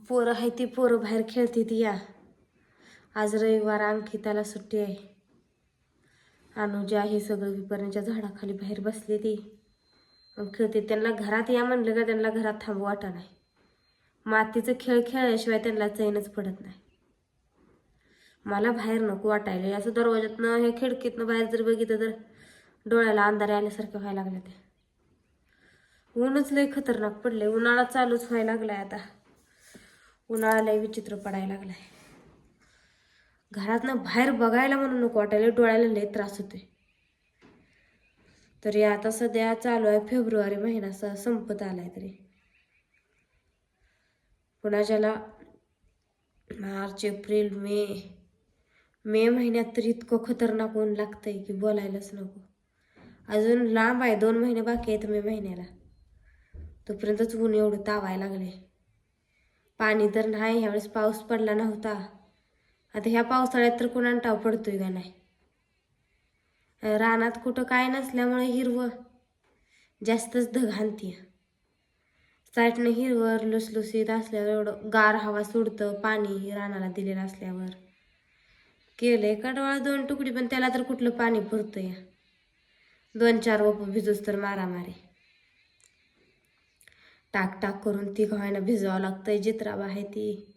पोरं आहे ती पोरं बाहेर खेळते ती या. आज रविवार अंकिताला सुट्टी आहे. अनुजा हे सगळं विपरणीच्या झाडाखाली बाहेर बसले ती मग खेळते. त्यांना घरात या म्हणलं का त्यांना घरात थांबू वाटा नाही. मातीचं खेळ खेळल्याशिवाय त्यांना चैनच पडत नाही. मला बाहेर नको वाटायला. असं दरवाजातनं हे खिडकीतनं बाहेर जर बघितलं तर डोळ्याला अंधारे आल्यासारखे व्हायला लागले. ते ऊनच लय खतरनाक पडले. उन्हाळा चालूच व्हायला लागलाय आता. उन्हाळा लय विचित्र पडायला लागलाय. घरातनं बाहेर बघायला म्हणून नको वाटायला. डोळ्याला लय त्रास होतोय. तरी आता सध्या चालू आहे फेब्रुवारी महिना संपत आलाय. तरी पुन्हा ज्याला मार्च एप्रिल मे महिन्यात तर इतकं खतरनाक ऊन लागतंय की बोलायलाच नको. अजून लांब आहे, 2 महिने बाकी आहेत मे महिन्याला. तोपर्यंतच ऊन एवढं तावायला लागले. पाणी तर नाही. ह्यावेळेस पाऊस पडला नव्हता. आता ह्या पावसाळ्यात तर कोणाला टाव पडतोय का नाही. रानात कुठं काय नसल्यामुळे हिरवं जास्तच धगांती. साईटनं हिरवं लुसलुसीत असल्यावर एवढं गार हवा सोडतं पाणी रानाला दिलेलं असल्यावर. केलंय कडवाळ 2 तुकडी पण त्याला तर कुठलं पाणी पुरतं या. 2-4 वप भिजूच तर मारामारी. टाक करून ती व्हायला भिजवावं लागतंय. जित्राबा आहे ती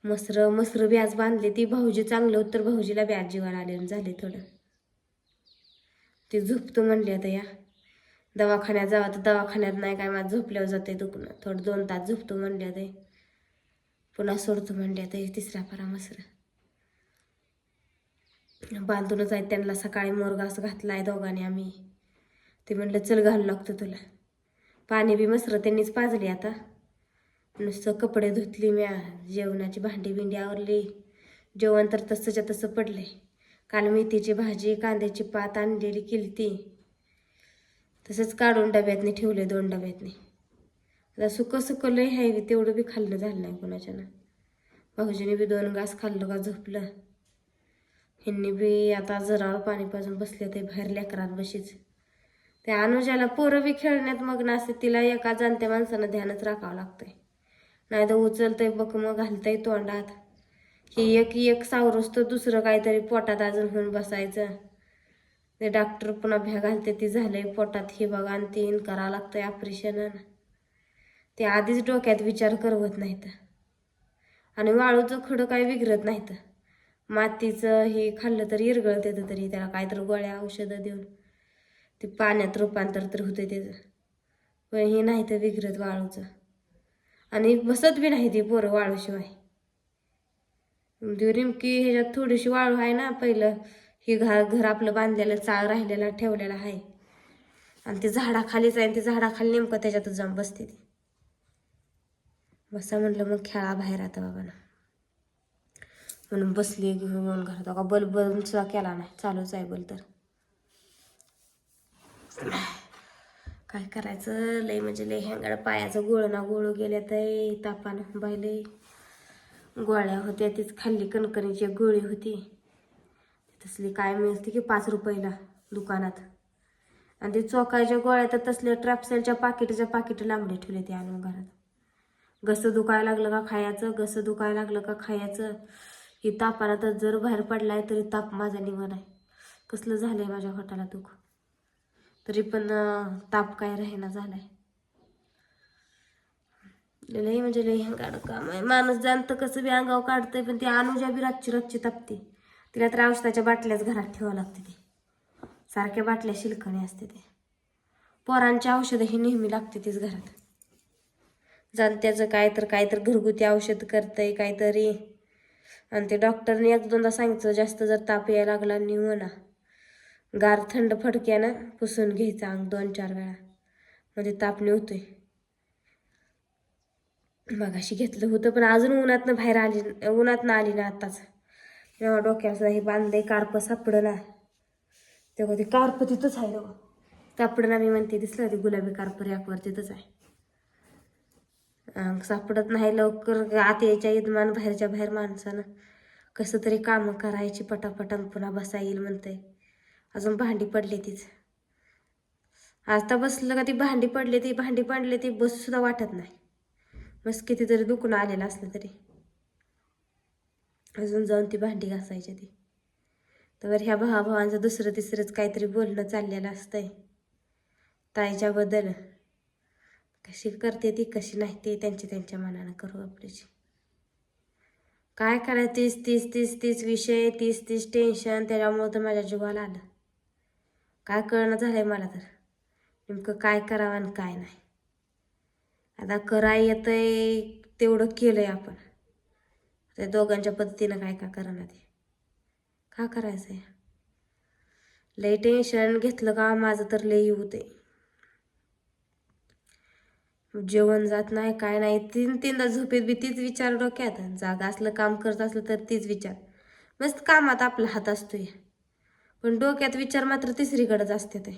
मसर ब्याज बांधले ती. भाऊजी चांगलं होतं तर भाऊजीला ब्याज जीवन आले झाले थोडं. ती झोपतो म्हणली आता या. दवाखान्यात जावा तर दवाखान्यात नाही काय, माझं झोपल्यावर जाते दुखणं. थोडं 2 तास झोपतो म्हणल्या ते. पुन्हा सोडतो म्हणल्या ते. तिसरा परा मसर बांधूनच आहे त्यांना. सकाळी मोरघास घातलाय दोघांनी आम्ही. ते म्हणलं चल घालू लागतं तुला. पाणी बी मसर त्यांनीच पाजली. आता नुसतं कपडे धुतली म्या. जेवणाची भांडी बिंडी आवरली. जेवण तर तसंच्या तसं पडले. काल मेथीची भाजी कांद्याची पात आणलेली केलती तसंच काढून डब्यातनी ठेवले. 2 डब्यातनी. आता सुकं लय आहे तेवढं बी खाल्लं झालं नाही कोणाच्यानं. भाऊजीने बी 2 घास खाल्लं का झोपलं. ह्यांनी बी आता जरावर पाणी पाजून बसले ते बाहेर लेकरात बशीच. त्या अनुजाला पोरं बी खेळण्यात मग्न असते. तिला एका जाणत्या माणसानं ध्यानच राखावं लागतंय. नाही तर उचलतंय बकमं घालतंय तोंडात. ही एक सावरच तर दुसरं काहीतरी पोटात अजून होऊन बसायचं. ते डॉक्टर पुन्हा भ्या घालते ती झालंय पोटात हे बघा आणि तीन करावं लागतंय ऑपरेशन. ते आधीच डोक्यात विचार करवत नाहीत. आणि वाळूचं खडं काही बिघडत नाहीत. मातीचं हे खाल्लं तर इरगळत येतं. तरी त्याला काहीतरी गोळ्या औषधं देऊन ते पाण्यात रूपांतर तर होतं त्याचं. पण हे नाही तर बिघडत वाळूचं. आणि बसत बी नाही ती पोरं वाळूशिवाय. रिमकी ह्याच्यात थोडीशी वाळू आहे ना. पहिलं हे घर आपलं बांधलेलं चाळ राहिलेला ठेवलेला आहे आणि ते झाडाखालीच आहे. ते झाडाखाली नेमकं त्याच्यातच जाऊन बसते ती. बसा म्हटलं मग खेळा बाहेर आता बाबांना म्हणून बसली घेऊन घरात. का बल्ब सुद्धा केला नाही. चालूच आहे बल्ब. तर काय करायचं. लय म्हणजे लय हँगाड. पायाचं गोळू गेल्या तर तापानं बायले. गोळ्या होत्या तीच खाल्ली. कणकणीची एक गोळी होती तसली काय मिळते की 5 रुपयाला दुकानात. आणि ते चोकायच्या गोळ्या तर तसल्या ट्रॅप्सेलच्या पाकिट लांबडे ठेवले ते आणून घरात. घसं दुखायला लागलं का खायचं. घसं दुखायला लागलं का खायचं. ही तापाला तर जर बाहेर पडलाय तरी ताप माझा निवड आहे. कसलं झालंय माझ्या पोटाला दुख. तरी पण ताप काय राहीना झालाय. लय म्हणजे लय हंगाड काम आहे. माणूस जाणतं कसं बी अंगावर काढतंय. पण ती अनुजा बी रातची तापते. तिला तर औषधाच्या बाटल्याच घरात ठेवावं लागते. ते सारख्या बाटल्या शिलकणे असते. ते पोरांची औषधं ही नेहमी लागते तीच घरात. जाणत्याचं काय तर घरगुती औषध करतंय काहीतरी. आणि ते डॉक्टरने 1-2दा सांगितलं जास्त जर ताप यायला लागला निघू ना गार थंड फडक्यानं पुसून घ्यायचं अंग 2-4 वेळा म्हणजे ताप होतोय. मगाशी घेतलं होतं पण अजून उन्हातनं आली ना आताच. तेव्हा डोक्याला सुद्धा हे बांधलंय. कार्प सापडं ना. तेव्हा ते कार्प तिथंच आहे. तेव्हा सापडं ना. मी म्हणते दिसलं ते गुलाबी कार्प रॅकवर तिथंच आहे. सापडत नाही लवकर. आत यायच्या यजमान बाहेरच्या बाहेर माणसानं कसं तरी कामं करायची पटापटा पुन्हा बसा येईल म्हणतंय. अजून भांडी पडली तीच. आता बसलं का ती भांडी पडले ती बसू सुद्धा वाटत नाही. मस्त कितीतरी दुखून आलेलं असलं तरी अजून जाऊन ती भांडी घासायची ती. तर ह्या भावाभावांचं दुसरं तिसरंच काहीतरी बोलणं चाललेलं असतंय ताईच्याबद्दल. कशी करते ती कशी नाही ते त्यांच्या मनानं करू आपल्याची. काय करायचं, तीस विषय, तीस टेन्शन. त्याच्यामुळं तर माझ्या जीवाला आलं. काय कळणं झालंय मला तर नेमकं काय करावं आणि काय नाही. आता कराय येतंय तेवढं केलंय आपण. त्या दोघांच्या पद्धतीनं काय का करणार ते का करायचंय. लय टेन्शन घेतलं का माझं तर लय होते. जेवण जात नाही काय नाही. तीनदा झोपेत बी तीच विचार डोक्यात. जागा असलं काम करत असलं तर तीच विचार. मस्त कामात आपला हात असतोय पण डोक्यात विचार मात्र तिसरीकडेच असते. ते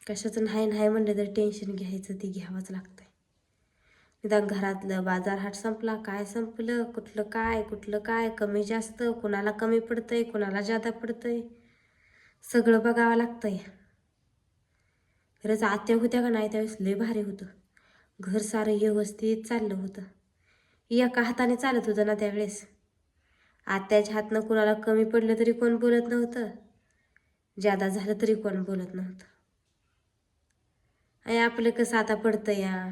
कशाचं नाही म्हणलं तर टेन्शन घ्यायचं ती घ्यावंच लागतंय. निदान घरातलं बाजार हाट संपला काय संपलं, कुठलं काय कमी जास्त, कुणाला कमी पडतंय कुणाला जादा पडतंय सगळं बघावं लागतंय. खरंच आत्या होत्या का नाही त्यावेळेस लय भारी होतं. घर सारं व्यवस्थित चाललं होतं. एका हाताने चालत होतं ना त्यावेळेस. आत्याच्या हातनं कुणाला कमी पडलं तरी कोण बोलत नव्हतं, जादा झालं तरी कोण बोलत नव्हतं. आणि आपलं कसं आता पडतं या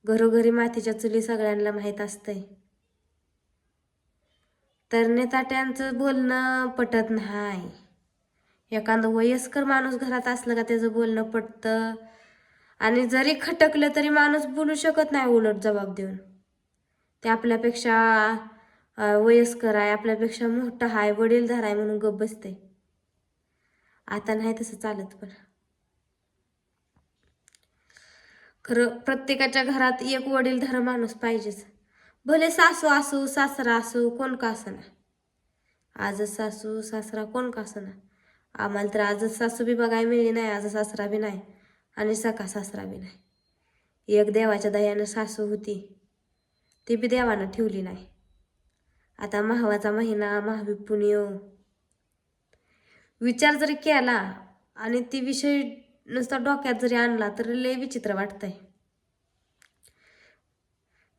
घरोघरी मातीच्या चुली सगळ्यांना माहीत असतंय. तरणे ताट्यांचं बोलणं पटत नाही. एखादं वयस्कर माणूस घरात असलं का त्याचं बोलणं पटतं. आणि जरी खटकलं तरी माणूस बोलू शकत नाही उलट जबाब देऊन. ते आपल्यापेक्षा वयस्कर आहे, आपल्यापेक्षा मोठा आहे, वडीलधार आहे म्हणून गप्प बसते. आता नाही तसं चालत. पण खरं प्रत्येकाच्या घरात एक वडीलधारा माणूस पाहिजेच. भले सासू असू सासरा असू कोण का असना. आजच सासू सासरा कोण का असना. आम्हाला तर आजच सासू बी बघायला मिळली नाही, आज सासरा बी नाही आणि सखा सासरा बी नाही. एक देवाच्या दयानं सासू होती ती बी देवानं ठेवली नाही. आता महावाचा महिना महाविपुण्य विचार जरी केला आणि ती विषय नुसता डोक्यात जरी आणला तर लय विचित्र वाटतंय.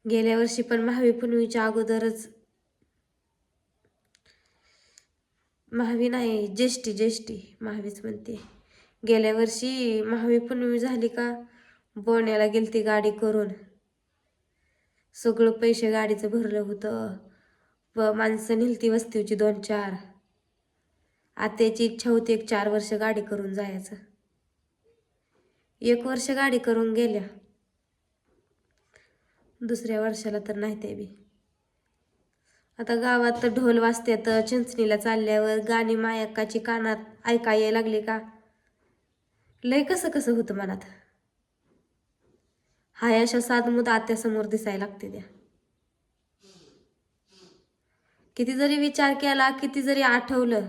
गेल्या वर्षी पण महाविपुणवीच्या अगोदरच महावी नाही ज्येष्ठी महावीच म्हणते. गेल्या वर्षी महाविपुणवी झाली का बोण्याला गेलती गाडी करून. सगळं पैसे गाडीचं भरलं होतं. माणसं नेलती वस्तीवची 2-4. आत्याची इच्छा होती 1-4 वर्ष गाडी करून जायचं. 1 वर्ष गाडी करून गेल्या. दुसऱ्या वर्षाला तर नाही ते बी. आता गावात तर ढोल वाजतात. चिंचणीला चालल्यावर गाणी मायकाची कानात ऐका यायला लागली का लय कसं होतं मनात. हाय अशा साधमुद आत्यासमोर दिसायला लागते त्या. किती जरी विचार केला किती जरी आठवलं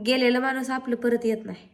गेलेला माणूस आपलं परत येत नाही.